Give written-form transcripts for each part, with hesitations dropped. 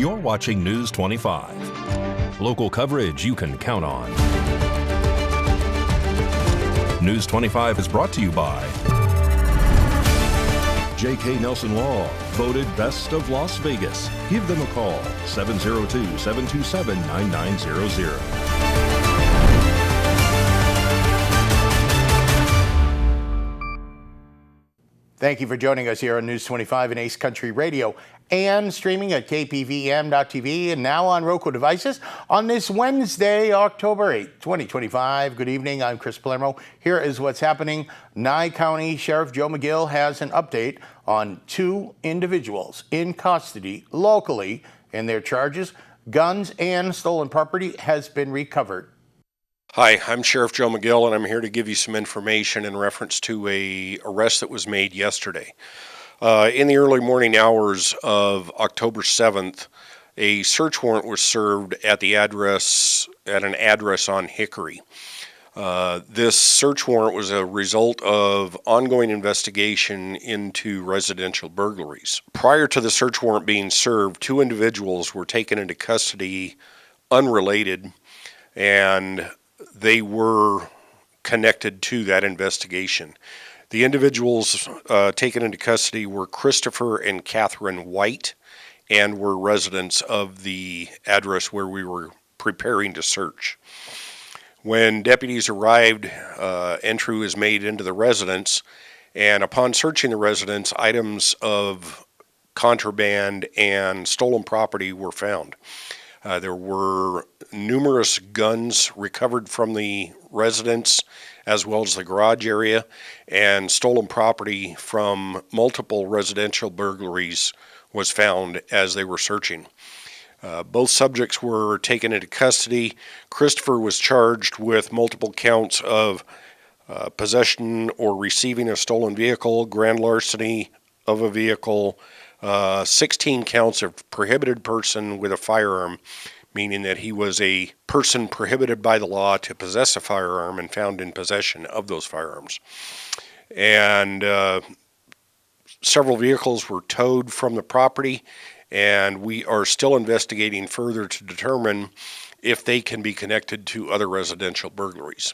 You're watching News 25. Local coverage you can count on. News 25 is brought to you by J.K. Nelson Law, voted Best of Las Vegas. Give them a call, 702-727-9900. Thank you for joining us here on News 25 and Ace Country Radio and streaming at KPVM.TV and now on Roku devices on this Wednesday, October 8, 2025. Good evening. I'm Chris Palermo. Here is what's happening. Nye County Sheriff Joe McGill has an update on 2 individuals in custody locally, and their charges, guns and stolen property, has been recovered. Hi, I'm Sheriff Joe McGill, and I'm here to give you some information in reference to an arrest that was made yesterday. In the early morning hours of October 7th, a search warrant was served at an address on Hickory. This search warrant was a result of ongoing investigation into residential burglaries. Prior to the search warrant being served, 2 individuals were taken into custody unrelated, and they were connected to that investigation. The individuals taken into custody were Christopher and Catherine White and were residents of the address where we were preparing to search. When deputies arrived, entry was made into the residence, and upon searching the residence, items of contraband and stolen property were found. There were numerous guns recovered from the residence as well as the garage area, and stolen property from multiple residential burglaries was found as they were searching. Both subjects were taken into custody. Christopher was charged with multiple counts of possession or receiving a stolen vehicle, grand larceny of a vehicle, 16 counts of prohibited person with a firearm, meaning that he was a person prohibited by the law to possess a firearm and found in possession of those firearms. And several vehicles were towed from the property, and we are still investigating further to determine if they can be connected to other residential burglaries.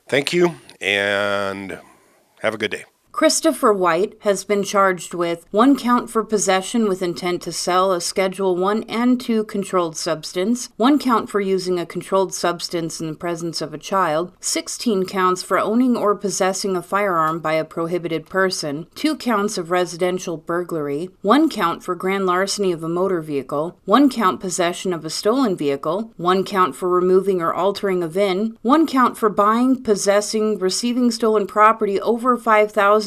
Thank you, and have a good day. Christopher White has been charged with 1 count for possession with intent to sell a Schedule 1 and 2 controlled substance, 1 count for using a controlled substance in the presence of a child, 16 counts for owning or possessing a firearm by a prohibited person, 2 counts of residential burglary, 1 count for grand larceny of a motor vehicle, 1 count possession of a stolen vehicle, 1 count for removing or altering a VIN, 1 count for buying, possessing, receiving stolen property over $5,000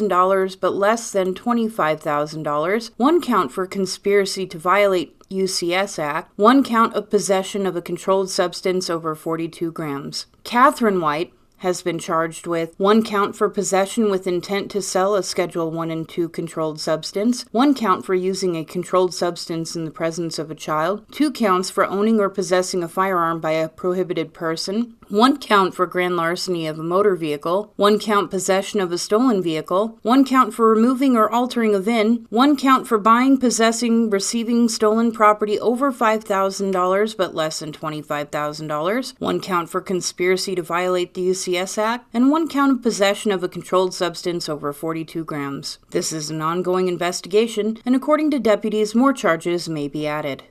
but less than $25,000, 1 count for conspiracy to violate UCS Act, 1 count of possession of a controlled substance over 42 grams. Catherine White has been charged with 1 count for possession with intent to sell a Schedule 1 and 2 controlled substance, 1 count for using a controlled substance in the presence of a child, 2 counts for owning or possessing a firearm by a prohibited person, 1 count for grand larceny of a motor vehicle, 1 count possession of a stolen vehicle, 1 count for removing or altering a VIN, 1 count for buying, possessing, receiving stolen property over $5,000 but less than $25,000, 1 count for conspiracy to violate the UCS Act, and 1 count of possession of a controlled substance over 42 grams. This is an ongoing investigation, and according to deputies, more charges may be added.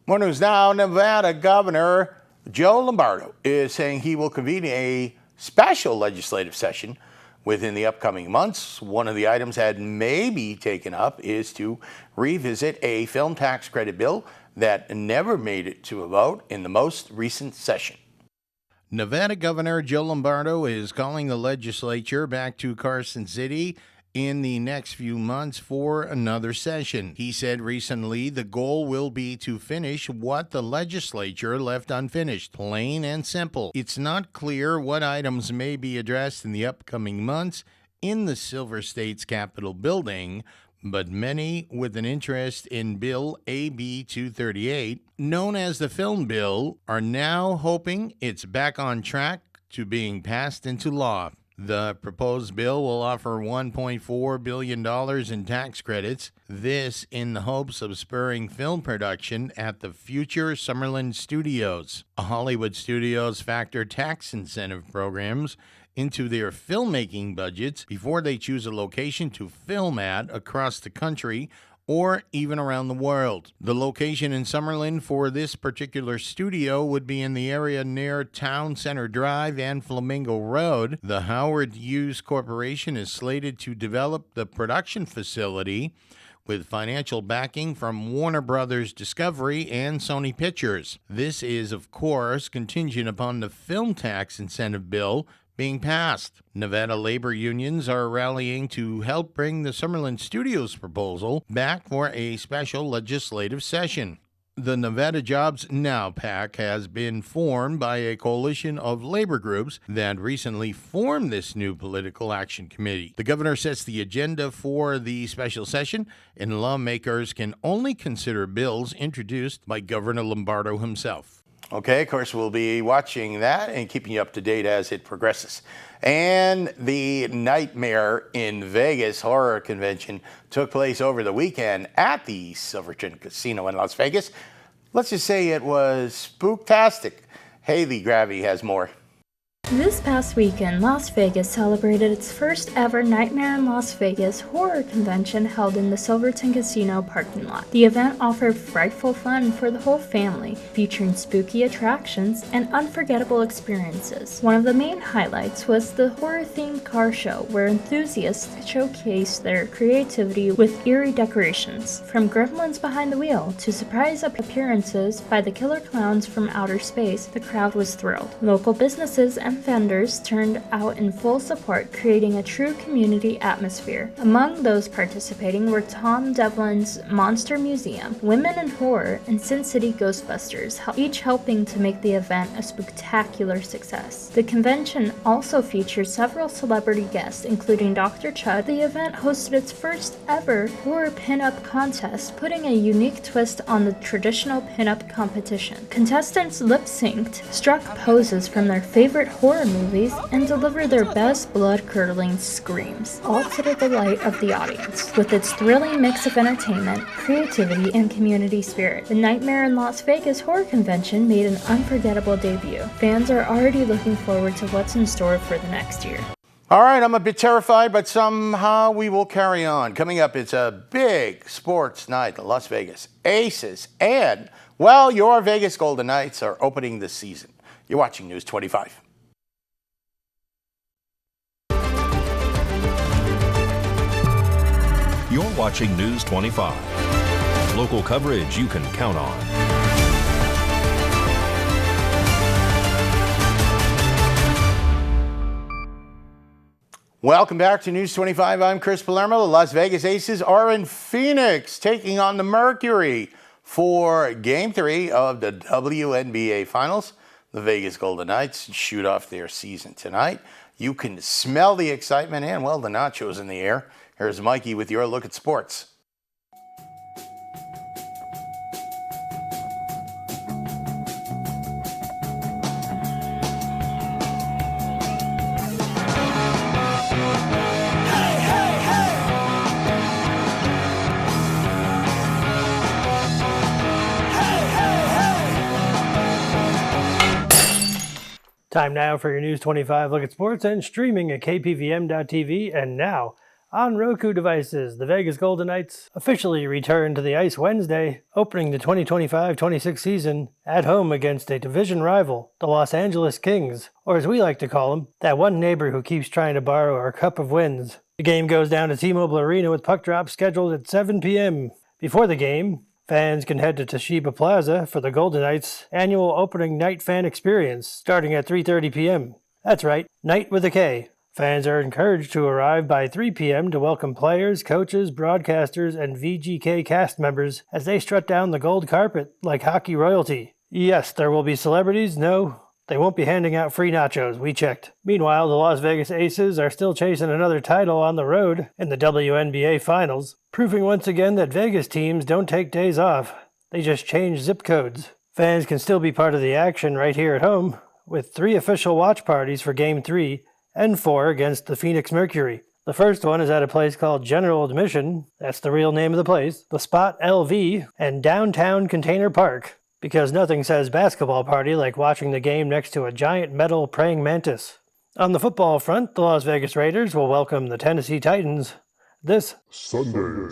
More news now. Nevada Governor Joe Lombardo is saying he will convene a special legislative session within the upcoming months. One of the items that may be taken up is to revisit a film tax credit bill that never made it to a vote in the most recent session. Nevada Governor Joe Lombardo is calling the legislature back to Carson City in the next few months for another session. He said recently the goal will be to finish what the legislature left unfinished. Plain and simple. It's not clear what items may be addressed in the upcoming months in the Silver State's Capitol building, but many with an interest in Bill AB 238, known as the Film Bill, are now hoping it's back on track to being passed into law. The proposed bill will offer $1.4 billion in tax credits, this in the hopes of spurring film production at the future Summerlin Studios. Hollywood studios factor tax incentive programs into their filmmaking budgets before they choose a location to film at across the country or even around the world. The location in Summerlin for this particular studio would be in the area near Town Center Drive and Flamingo Road. The Howard Hughes Corporation is slated to develop the production facility with financial backing from Warner Brothers Discovery and Sony Pictures. This is, of course, contingent upon the film tax incentive bill being passed. Nevada labor unions are rallying to help bring the Summerlin Studios proposal back for a special legislative session. The Nevada Jobs Now PAC has been formed by a coalition of labor groups that recently formed this new political action committee. The governor sets the agenda for the special session, and lawmakers can only consider bills introduced by Governor Lombardo himself. Okay, of course, we'll be watching that and keeping you up to date as it progresses. And the Nightmare in Vegas horror convention took place over the weekend at the Silverton Casino in Las Vegas. Let's just say it was spooktastic. Haley Gravy has more. This past weekend, Las Vegas celebrated its first ever Nightmare in Las Vegas horror convention held in the Silverton Casino parking lot. The event offered frightful fun for the whole family, featuring spooky attractions and unforgettable experiences. One of the main highlights was the horror-themed car show, where enthusiasts showcased their creativity with eerie decorations. From gremlins behind the wheel to surprise appearances by the killer clowns from outer space, the crowd was thrilled. Local businesses and vendors turned out in full support, creating a true community atmosphere. Among those participating were Tom Devlin's Monster Museum, Women in Horror, and Sin City Ghostbusters, each helping to make the event a spectacular success. The convention also featured several celebrity guests, including Dr. Chud. The event hosted its first ever horror pin-up contest, putting a unique twist on the traditional pin-up competition. Contestants lip-synced, struck poses from their favorite horror movies, and deliver their best blood-curdling screams, all to the delight of the audience. With its thrilling mix of entertainment, creativity, and community spirit, the Nightmare in Las Vegas Horror Convention made an unforgettable debut. Fans are already looking forward to what's in store for the next year. All right, I'm a bit terrified, but somehow we will carry on. Coming up, it's a big sports night. The Las Vegas Aces and, well, your Vegas Golden Knights are opening the season. You're watching News 25. You're watching News 25. Local coverage you can count on. Welcome back to News 25. I'm Chris Palermo. The Las Vegas Aces are in Phoenix taking on the Mercury for Game 3 of the WNBA Finals. The Vegas Golden Knights shoot off their season tonight. You can smell the excitement and, well, the nachos in the air. Here's Mikey with your look at sports. Time now for your News 25 look at sports and streaming at KPVM.TV and now on Roku devices. The Vegas Golden Knights officially return to the ice Wednesday, opening the 2025-26 season at home against a division rival, the Los Angeles Kings, or as we like to call them, that one neighbor who keeps trying to borrow our cup of wins. The game goes down to T-Mobile Arena with puck drop scheduled at 7 p.m. Before the game, fans can head to Toshiba Plaza for the Golden Knights' annual opening night fan experience, starting at 3:30 p.m. That's right, night with a K. Fans are encouraged to arrive by 3 p.m. to welcome players, coaches, broadcasters, and VGK cast members as they strut down the gold carpet like hockey royalty. Yes, there will be celebrities. No, they won't be handing out free nachos. We checked. Meanwhile, the Las Vegas Aces are still chasing another title on the road in the WNBA Finals, proving once again that Vegas teams don't take days off. They just change zip codes. Fans can still be part of the action right here at home, with 3 official watch parties for Game 3 and 4 against the Phoenix Mercury. The first one is at a place called General Admission, that's the real name of the place, the Spot LV, and Downtown Container Park, because nothing says basketball party like watching the game next to a giant metal praying mantis. On the football front, the Las Vegas Raiders will welcome the Tennessee Titans this Sunday.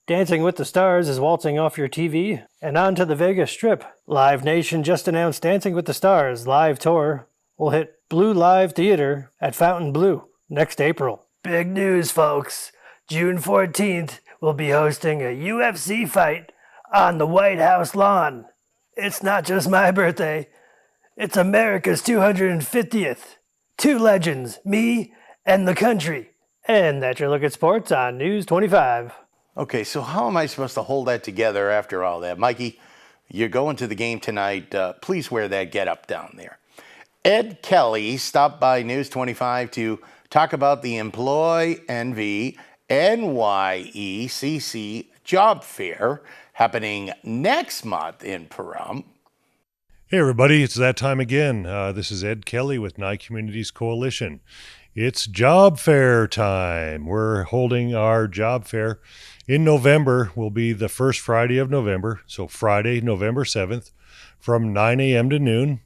Dancing with the Stars is waltzing off your TV and onto the Vegas Strip. Live Nation just announced Dancing with the Stars live tour will hit Blue Live Theater at Fontainebleau next April. Big news, folks. June 14th, we'll be hosting a UFC fight on the White House lawn. It's not just my birthday. It's America's 250th. Two legends, me and the country. And that's your look at sports on News 25. Okay, so how am I supposed to hold that together after all that? Mikey, you're going to the game tonight. Please wear that getup down there. Ed Kelly stopped by News 25 to talk about the Employ NV NYECC job fair happening next month in Pahrump. Hey everybody, it's that time again. This is Ed Kelly with Nye Communities Coalition. It's job fair time. We're holding our job fair in November. Will be the first Friday of November, so Friday, November 7th, from 9 a.m. to noon.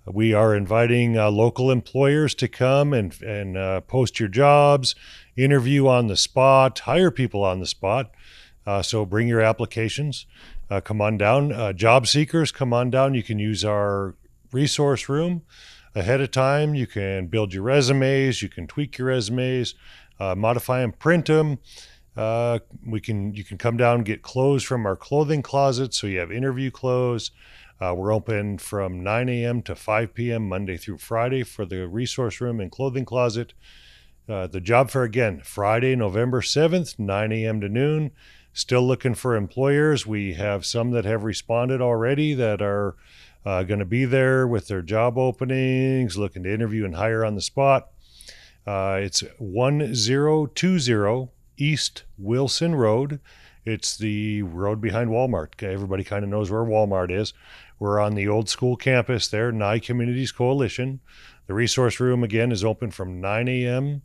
We are inviting local employers to come and post your jobs, interview on the spot, hire people on the spot. So bring your applications. Come on down. Job seekers, come on down. You can use our resource room ahead of time. You can build your resumes. You can tweak your resumes, modify them, print them. You can come down and get clothes from our clothing closet. So you have interview clothes. We're open from 9 a.m. to 5 p.m. Monday through Friday for the resource room and clothing closet. The job fair again, Friday, November 7th, 9 a.m. to noon. Still looking for employers. We have some that have responded already that are going to be there with their job openings, looking to interview and hire on the spot. It's 1020 East Wilson Road. It's the road behind Walmart. Everybody kind of knows where Walmart is. We're on the old school campus there, Nye Communities Coalition. The resource room, again, is open from 9 a.m.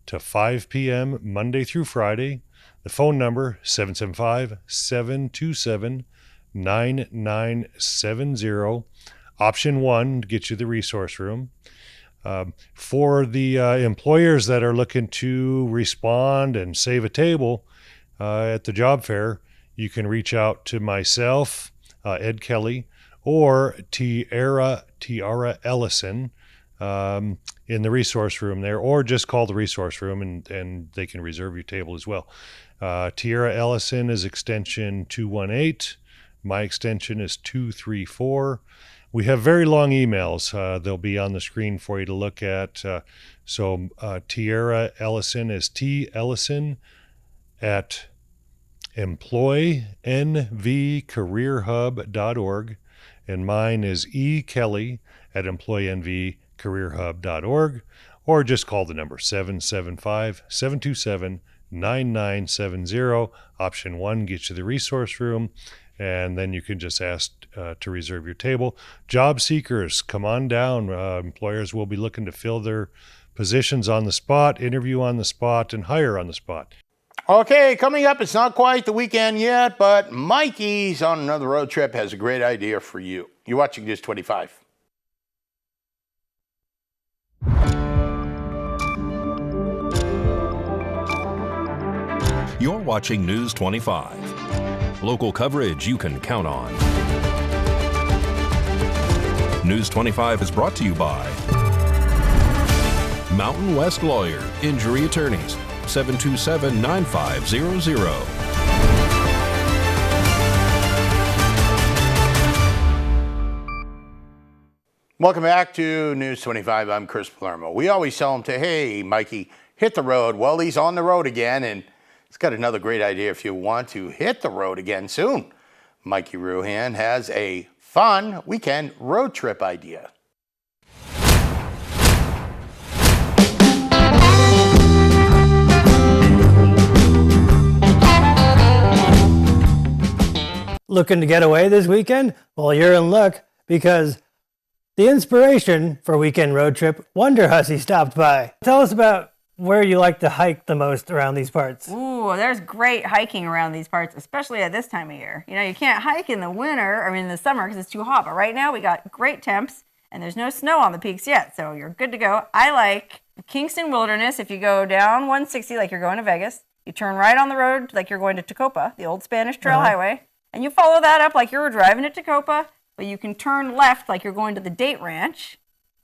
to 5 p.m. Monday through Friday. The phone number, 775-727-9970. Option 1 to get you the resource room. For the employers that are looking to respond and save a table at the job fair, you can reach out to myself, Ed Kelly, or Tiara Ellison in the resource room there, or just call the resource room and they can reserve your table as well. Tiara Ellison is extension 218. My extension is 234. We have very long emails. They'll be on the screen for you to look at. So Tiara Ellison is T. Ellison at employnvcareerhub.org, and mine is E. Kelly at employnvcareerhub.org, or just call the number 775-727-9970. Option 1 gets you the resource room, and then you can just ask to reserve your table. Job seekers, come on down. Employers will be looking to fill their positions on the spot, interview on the spot, and hire on the spot. Okay, coming up, it's not quite the weekend yet, but Mikey's on another road trip has a great idea for you. You're watching News 25. You're watching News 25. Local coverage you can count on. News 25 is brought to you by Mountain West Lawyer, Injury Attorneys, 727-9500. Welcome back to News 25. I'm Chris Palermo. We always tell him to, hey, Mikey, hit the road. Well, he's on the road again, and he's got another great idea if you want to hit the road again soon. Mikey Ruhan has a fun weekend road trip idea. Looking to get away this weekend? Well, you're in luck because The inspiration for Weekend Road Trip, Wonder Hussy stopped by. Tell us about where you like to hike the most around these parts. Ooh, there's great hiking around these parts, especially at this time of year. You know, you can't hike in the winter, in the summer because it's too hot. But right now we got great temps and there's no snow on the peaks yet. So you're good to go. I like Kingston Wilderness. If you go down 160 like you're going to Vegas, you turn right on the road like you're going to Tecopa, the old Spanish Trail Highway. And you follow that up like you were driving to Tecopa, but you can turn left like you're going to the Date Ranch.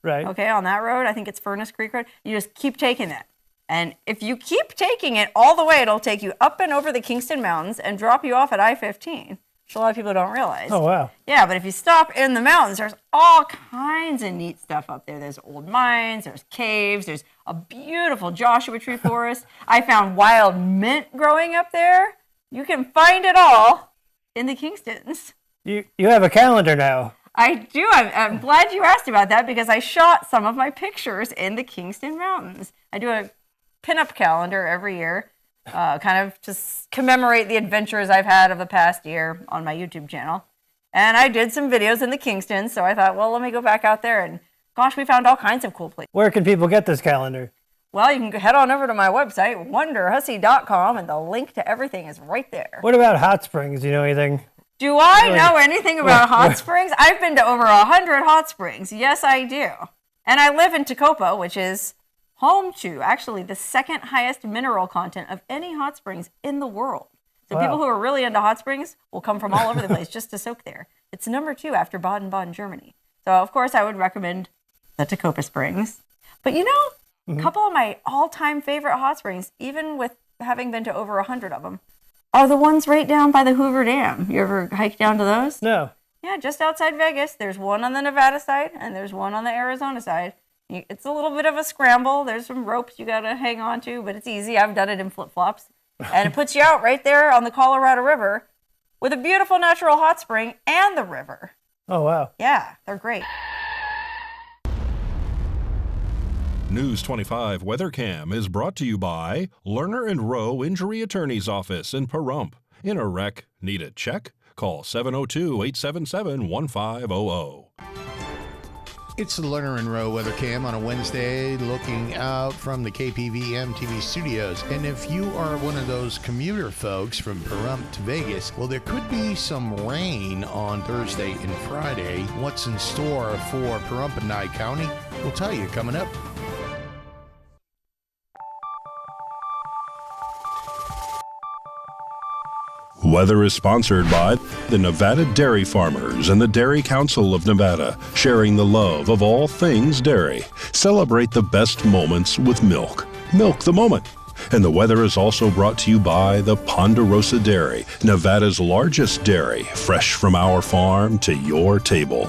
Right. Okay, on that road, I think it's Furnace Creek Road. You just keep taking that. And if you keep taking it all the way, it'll take you up and over the Kingston Mountains and drop you off at I-15, which a lot of people don't realize. Oh, wow. Yeah, but if you stop in the mountains, there's all kinds of neat stuff up there. There's old mines, there's caves, there's a beautiful Joshua Tree forest. I found wild mint growing up there. You can find it all in the Kingstons. You have a calendar now. I do. I'm glad you asked about that because I shot some of my pictures in the Kingston Mountains. I do a pinup calendar every year, kind of to commemorate the adventures I've had of the past year on my YouTube channel. And I did some videos in the Kingstons, so I thought, well, let me go back out there. And gosh, we found all kinds of cool places. Where can people get this calendar? Well, you can head on over to my website, wonderhussy.com, and the link to everything is right there. What about hot springs? Do you know anything? Do I know anything about hot springs? I've been to over 100 hot springs. Yes, I do. And I live in Tecopa, which is home to actually the second highest mineral content of any hot springs in the world. So people who are really into hot springs will come from all over the place just to soak there. It's number 2 after Baden-Baden, Germany. So, of course, I would recommend the Tecopa Springs. But, you know, a couple of my all-time favorite hot springs, even with having been to over 100 of them, are the ones right down by the Hoover Dam. You ever hike down to those? No. Yeah, just outside Vegas. There's one on the Nevada side, and there's one on the Arizona side. It's a little bit of a scramble. There's some ropes you got to hang on to, but it's easy. I've done it in flip-flops. And it puts you out right there on the Colorado River with a beautiful natural hot spring and the river. Oh, wow. Yeah, they're great. News 25 Weather Cam is brought to you by Lerner and Rowe Injury Attorney's Office in Pahrump. In a wreck, need a check? Call 702-877-1500. It's the Lerner and Rowe Weather Cam on a Wednesday, looking out from the KPVM TV studios. And if you are one of those commuter folks from Pahrump to Vegas, well, there could be some rain on Thursday and Friday. What's in store for Pahrump and Nye County? We'll tell you coming up. Weather is sponsored by the Nevada Dairy Farmers and the Dairy Council of Nevada, sharing the love of all things dairy. Celebrate the best moments with milk. Milk the moment. And the weather is also brought to you by the Ponderosa Dairy, Nevada's largest dairy, fresh from our farm to your table.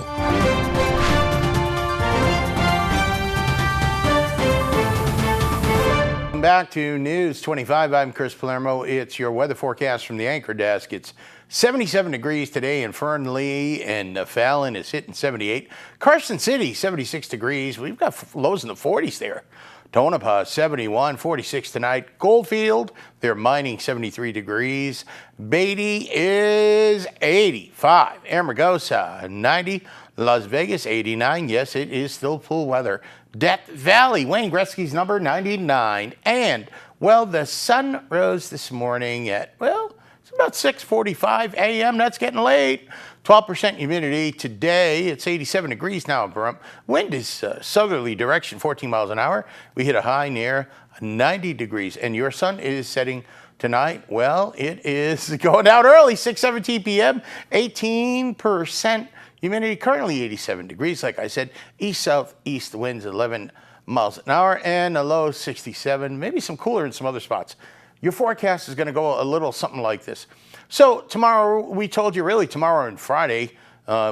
Back to News 25. I'm Chris Palermo. It's your weather forecast from the Anchor Desk. It's 77 degrees today in Fernley, and Fallon is hitting 78. Carson City, 76 degrees. We've got lows in the 40s there. Tonopah, 71, 46 tonight. Goldfield, they're mining 73 degrees. Beatty is 85. Amargosa, 90. Las Vegas, 89. Yes, it is still full weather. Death Valley, Wayne Gretzky's number, 99. And, well, the sun rose this morning at, well, it's about 6:45 a.m. That's getting late. 12% humidity. Today, it's 87 degrees now in Pahrump. Wind is southerly direction, 14 miles an hour. We hit a high near 90 degrees. And your sun is setting tonight. Well, it is going out early, 6:17 p.m., 18%. Humidity currently 87 degrees. Like I said, east-southeast winds 11 miles an hour and a low 67, maybe some cooler in some other spots. Your forecast is going to go a little something like this. So tomorrow, we told you really tomorrow and Friday,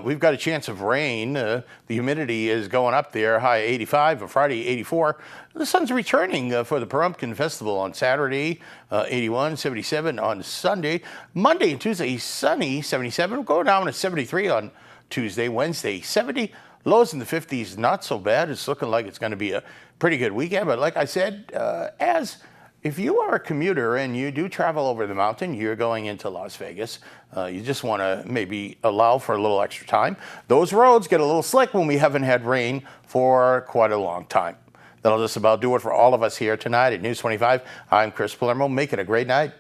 we've got a chance of rain. The humidity is going up there, high 85, on Friday 84. The sun's returning for the Pahrump Festival on Saturday, 81, 77 on Sunday. Monday and Tuesday, sunny, 77. We'll go down to 73 on Tuesday, Wednesday, 70. Lows in the 50s, not so bad. It's looking like it's going to be a pretty good weekend. But like I said, as if you are a commuter and you do travel over the mountain, you're going into Las Vegas, you just want to maybe allow for a little extra time. Those roads get a little slick when we haven't had rain for quite a long time. That'll just about do it for all of us here tonight at News 25. I'm Chris Palermo. Make it a great night.